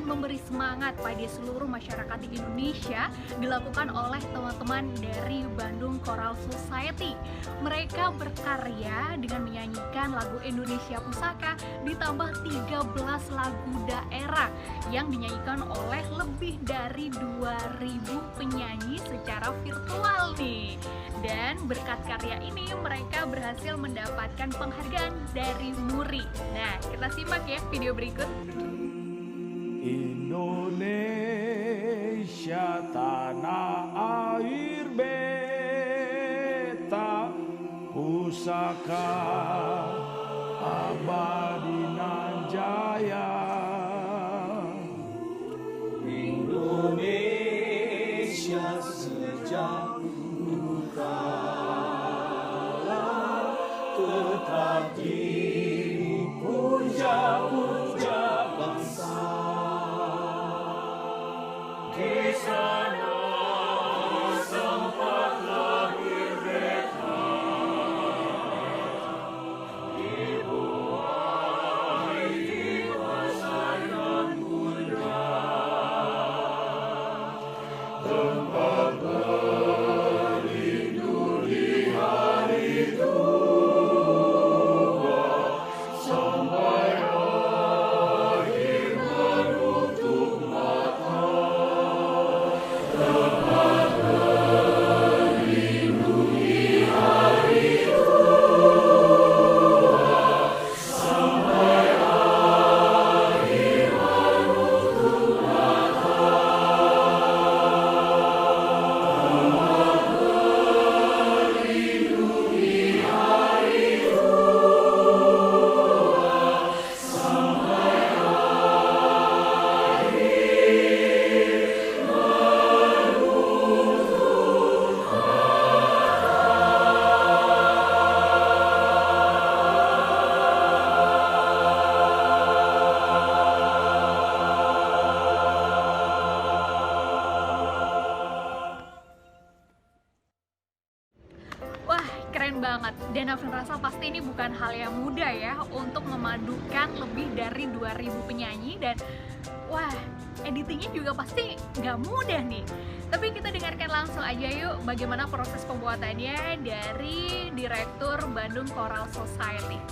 dan memberi semangat pada seluruh masyarakat di Indonesia dilakukan oleh teman-teman dari Bandung Choral Society. Mereka berkarya dengan menyanyikan lagu Indonesia Pusaka ditambah 13 lagu daerah yang dinyanyikan oleh lebih dari 2.000 penyanyi secara virtual nih. Dan berkat karya ini mereka berhasil mendapatkan penghargaan dari MURI. Nah, kita simak ya video berikut. Indonesia tanah air beta pusaka abadi nan jaya. Indonesia sejak dulu kala tetap dipuja-puja bangsa. Di sana sempat lahir beta, dibuai dikuasai dan bunda. Tempat berlindung di hari tua sampai akhir menutup mata. Tempat berlindung di hari tua sampai akhir menutup mata. Wah, keren banget. Dan Afrin rasa pasti ini bukan hal yang mudah ya untuk memadukan lebih dari 2.000 penyanyi dan wah, editingnya juga pasti nggak mudah nih. Tapi kita dengarkan langsung aja yuk bagaimana proses pembuatannya dari Direktur Bandung Choral Society.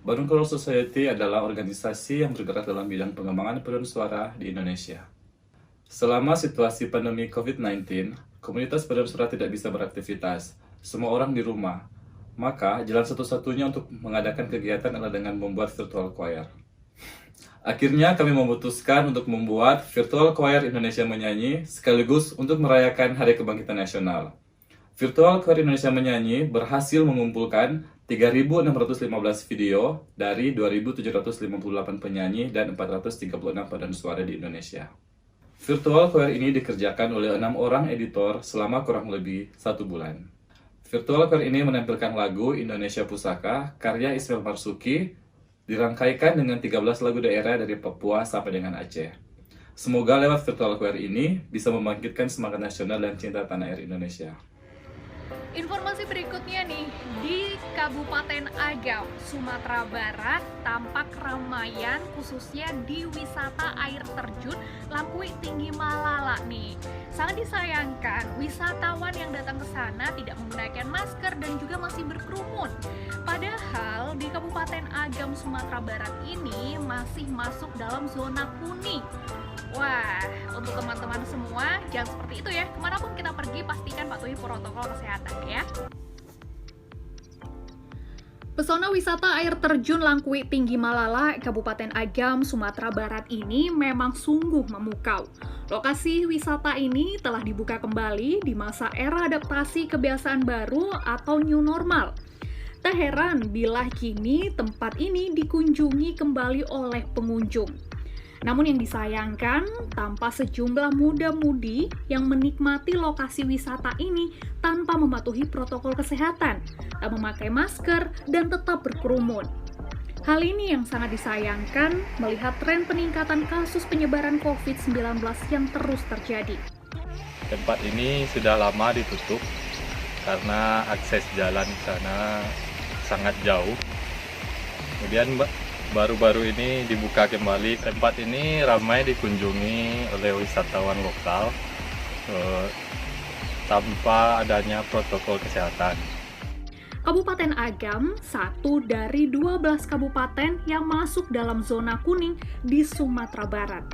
Bandung Choral Society adalah organisasi yang bergerak dalam bidang pengembangan paduan suara di Indonesia. Selama situasi pandemi COVID-19, komunitas paduan suara tidak bisa beraktivitas. Semua orang di rumah. Maka, jalan satu-satunya untuk mengadakan kegiatan adalah dengan membuat virtual choir. Akhirnya, kami memutuskan untuk membuat Virtual Choir Indonesia Menyanyi sekaligus untuk merayakan Hari Kebangkitan Nasional. Virtual Choir Indonesia Menyanyi berhasil mengumpulkan 3.615 video dari 2.758 penyanyi dan 436 paduan suara di Indonesia. Virtual Choir ini dikerjakan oleh 6 orang editor selama kurang lebih 1 bulan. Virtual Choir ini menampilkan lagu Indonesia Pusaka karya Ismail Marzuki, dirangkaikan dengan 13 lagu daerah dari Papua sampai dengan Aceh. Semoga lewat Virtual Choir ini bisa membangkitkan semangat nasional dan cinta tanah air Indonesia. Informasi berikutnya nih, di Kabupaten Agam, Sumatera Barat, tampak keramaian khususnya di wisata air terjun Langkuwi Tinggi Malala nih. Sangat disayangkan, wisatawan yang datang ke sana tidak menggunakan masker dan juga masih berkerumun. Padahal di Kabupaten Agam, Sumatera Barat ini masih masuk dalam zona kuning. Wah, untuk teman-teman semua, jangan seperti itu ya. Kemanapun kita pergi, pastikan patuhi protokol kesehatan ya. Pesona wisata air terjun Langkuwi Tinggi Malala, Kabupaten Agam, Sumatera Barat ini memang sungguh memukau. Lokasi wisata ini telah dibuka kembali di masa era adaptasi kebiasaan baru atau new normal. Tak heran bila kini tempat ini dikunjungi kembali oleh pengunjung. Namun yang disayangkan, tampak sejumlah muda-mudi yang menikmati lokasi wisata ini tanpa mematuhi protokol kesehatan, tak memakai masker, dan tetap berkerumun. Hal ini yang sangat disayangkan melihat tren peningkatan kasus penyebaran COVID-19 yang terus terjadi. Tempat ini sudah lama ditutup karena akses jalan ke sana sangat jauh. Kemudian baru-baru ini dibuka kembali. Tempat ini ramai dikunjungi oleh wisatawan lokal tanpa adanya protokol kesehatan. Kabupaten Agam, satu dari 12 kabupaten yang masuk dalam zona kuning di Sumatera Barat.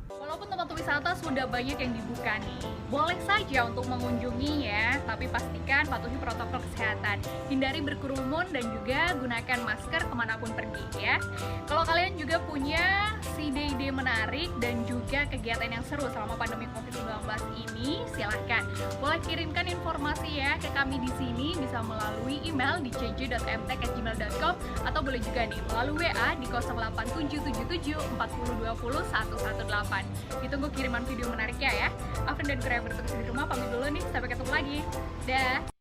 Walaupun tempat wisata sudah banyak yang dibuka nih, boleh saja untuk mengunjungi ya, tapi pastikan patuhi protokol kesehatan. Hindari berkerumun dan juga gunakan masker kemanapun pergi ya. Kalau kalian juga punya ide-ide menarik dan juga kegiatan yang seru selama pandemi COVID-19 ini, silahkan boleh kirimkan informasi ya ke kami di sini, bisa melalui email di cj.mtek@gmail.com atau boleh juga nih melalui WA di 08777 4020 118. Ditunggu kiriman video menariknya ya. Afrin dan kru yang bertugas di rumah pamit dulu nih, sampai ketemu lagi. Dah.